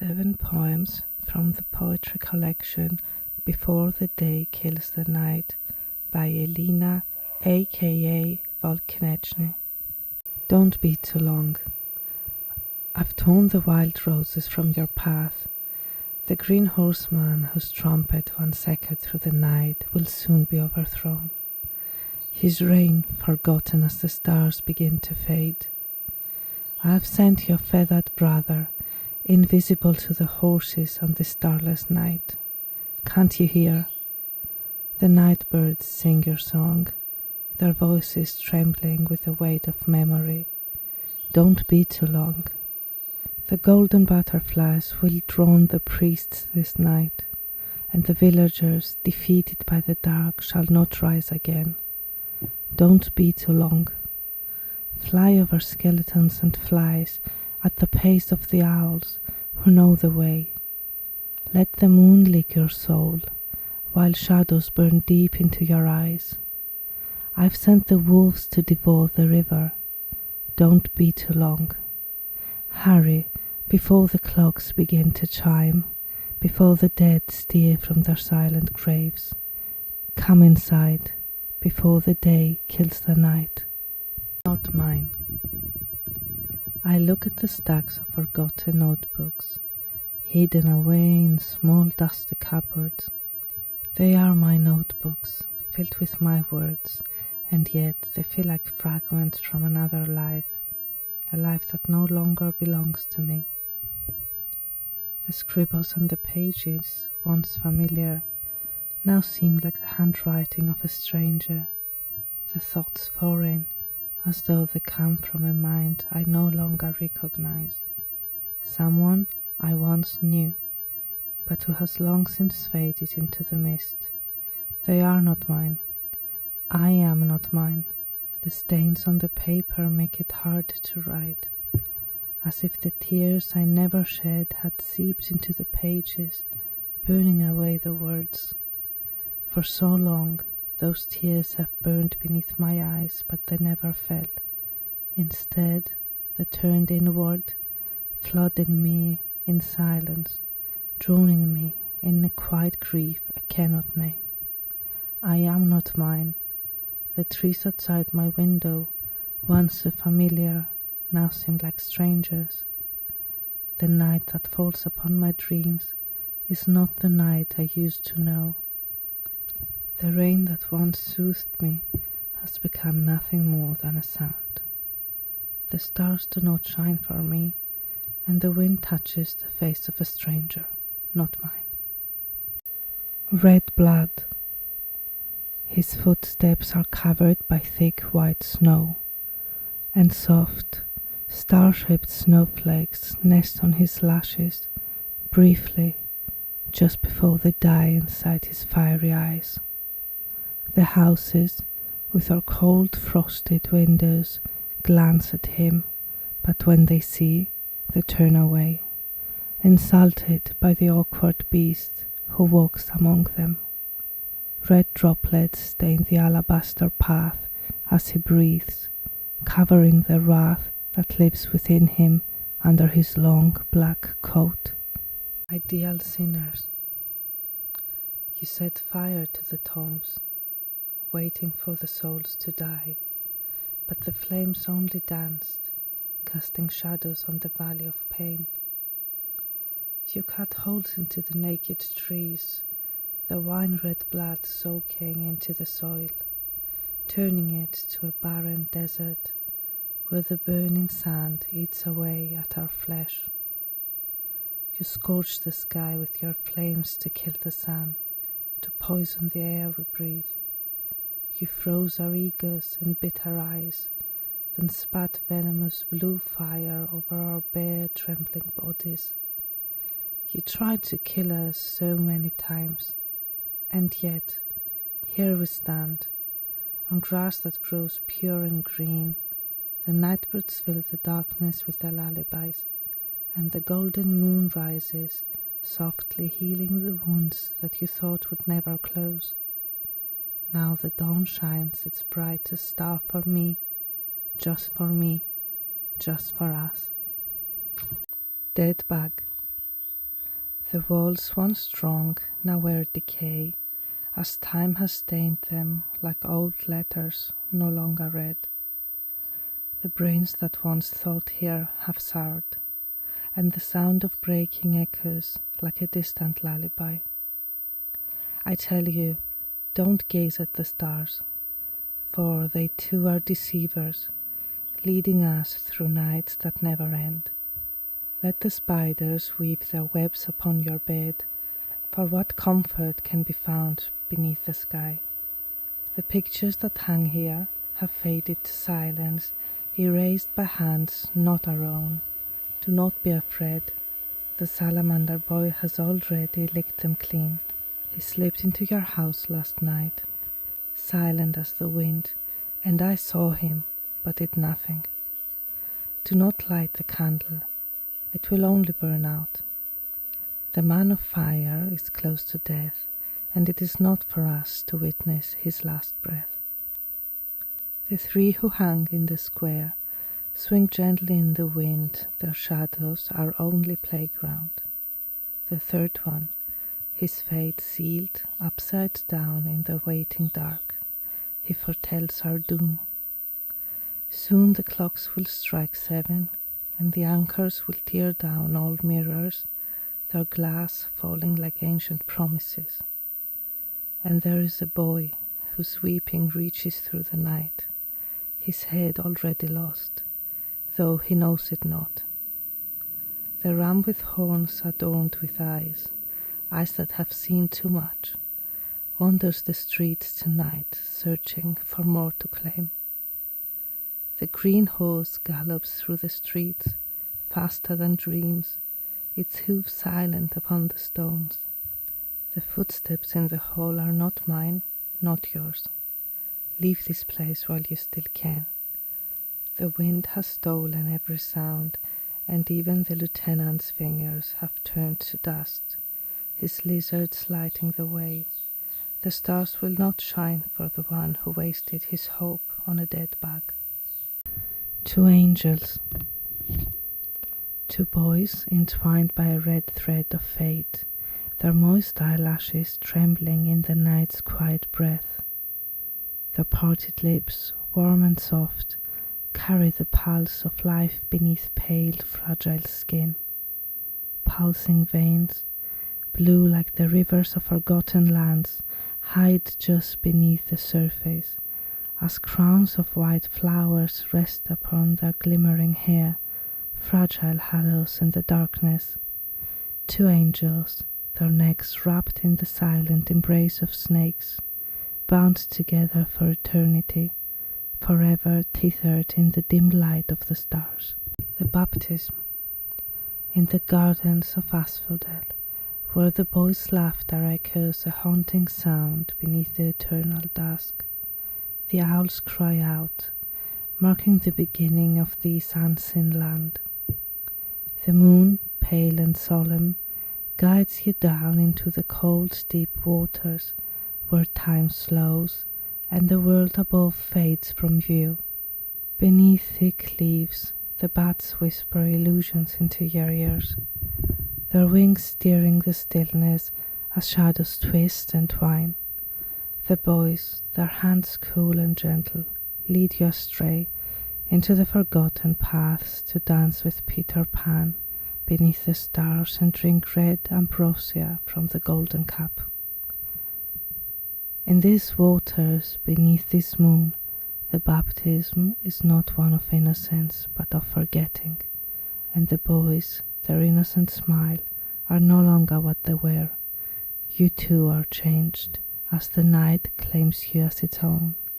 7 poems from the poetry collection Before the Day Kills the Night by Elina, aka Volk Kinetshniy. Don't be too long. I've torn the wild roses from your path. The green horseman whose trumpet once echoed through the night will soon be overthrown. His reign forgotten as the stars begin to fade. I have sent your feathered brother, invisible to the horses on the starless night. Can't you hear? The night birds sing your song, their voices trembling with the weight of memory. Don't be too long. The golden butterflies will drown the priests this night, and the villagers, defeated by the dark, shall not rise again. Don't be too long. Fly over skeletons and flies at the pace of the owls who know the way. Let the moon lick your soul while shadows burn deep into your eyes. I've sent the wolves to devour the river. Don't be too long. Hurry before the clocks begin to chime, before the dead stir from their silent graves. Come inside before the day kills the night. Not mine. I look at the stacks of forgotten notebooks, hidden away in small dusty cupboards. They are my notebooks, filled with my words, and yet they feel like fragments from another life, a life that no longer belongs to me. The scribbles on the pages, once familiar, now seem like the handwriting of a stranger, the thoughts foreign, as though they come from a mind I no longer recognize. Someone I once knew, but who has long since faded into the mist. They are not mine. I am not mine. The stains on the paper make it hard to write, as if the tears I never shed had seeped into the pages, burning away the words. For so long, those tears have burned beneath my eyes, but they never fell. Instead, they turned inward, flooding me in silence, drowning me in a quiet grief I cannot name. I am not mine. The trees outside my window, once so familiar, now seem like strangers. The night that falls upon my dreams is not the night I used to know. The rain that once soothed me has become nothing more than a sound. The stars do not shine for me, and the wind touches the face of a stranger, not mine. Red blood. His footsteps are covered by thick white snow, and soft, star-shaped snowflakes nest on his lashes, briefly, just before they die inside his fiery eyes. The houses, with their cold frosted windows, glance at him, but when they see, they turn away, insulted by the awkward beast who walks among them. Red droplets stain the alabaster path as he breathes, covering the wrath that lives within him under his long black coat. Ideal sinners. You set fire to the tombs, waiting for the souls to die, but the flames only danced, casting shadows on the valley of pain. You cut holes into the naked trees, the wine-red blood soaking into the soil, turning it to a barren desert where the burning sand eats away at our flesh. You scorch the sky with your flames to kill the sun, to poison the air we breathe. You froze our egos and bit our eyes, then spat venomous blue fire over our bare, trembling bodies. You tried to kill us so many times, and yet, here we stand, on grass that grows pure and green. The nightbirds fill the darkness with their lullabies, and the golden moon rises, softly healing the wounds that you thought would never close. Now the dawn shines its brightest star for me, just for me, just for us. Dead bug. The walls once strong now wear decay, as time has stained them like old letters no longer read. The brains that once thought here have soured, and the sound of breaking echoes like a distant lullaby. I tell you, don't gaze at the stars, for they too are deceivers, leading us through nights that never end. Let the spiders weave their webs upon your bed, for what comfort can be found beneath the sky? The pictures that hang here have faded to silence, erased by hands not our own. Do not be afraid. The salamander boy has already licked them clean. He slipped into your house last night, silent as the wind, and I saw him, but did nothing. Do not light the candle. It will only burn out. The man of fire is close to death, and it is not for us to witness his last breath. The three who hang in the square swing gently in the wind, their shadows our only playground. The third one, his fate sealed upside down in the waiting dark, he foretells our doom. Soon the clocks will strike 7, and the anchors will tear down all mirrors, their glass falling like ancient promises. And there is a boy whose weeping reaches through the night, his head already lost, though he knows it not. The ram with horns adorned with eyes that have seen too much, wanders the streets tonight, searching for more to claim. The green horse gallops through the streets, faster than dreams, its hoofs silent upon the stones. The footsteps in the hall are not mine, not yours. Leave this place while you still can. The wind has stolen every sound, and even the lieutenant's fingers have turned to dust, his lizards lighting the way. The stars will not shine for the one who wasted his hope on a dead bug. Two angels. Two boys entwined by a red thread of fate, their moist eyelashes trembling in the night's quiet breath. Their parted lips, warm and soft, carry the pulse of life beneath pale, fragile skin. Pulsing veins, blue like the rivers of forgotten lands, hide just beneath the surface, as crowns of white flowers rest upon their glimmering hair, fragile halos in the darkness. Two angels, their necks wrapped in the silent embrace of snakes, bound together for eternity, forever tethered in the dim light of the stars. The baptism. In the gardens of asphodel, where the boys' laughter echoes a haunting sound beneath the eternal dusk, the owls cry out, marking the beginning of this unseen land. The moon, pale and solemn, guides you down into the cold, deep waters where time slows and the world above fades from view. Beneath thick leaves, the bats whisper illusions into your ears, their wings steering the stillness as shadows twist and twine. The boys, their hands cool and gentle, lead you astray into the forgotten paths to dance with Peter Pan beneath the stars and drink red ambrosia from the golden cup. In these waters, beneath this moon, the baptism is not one of innocence but of forgetting, and the boys, their innocent smile, are no longer what they were. You too are changed, as the night claims you as its own.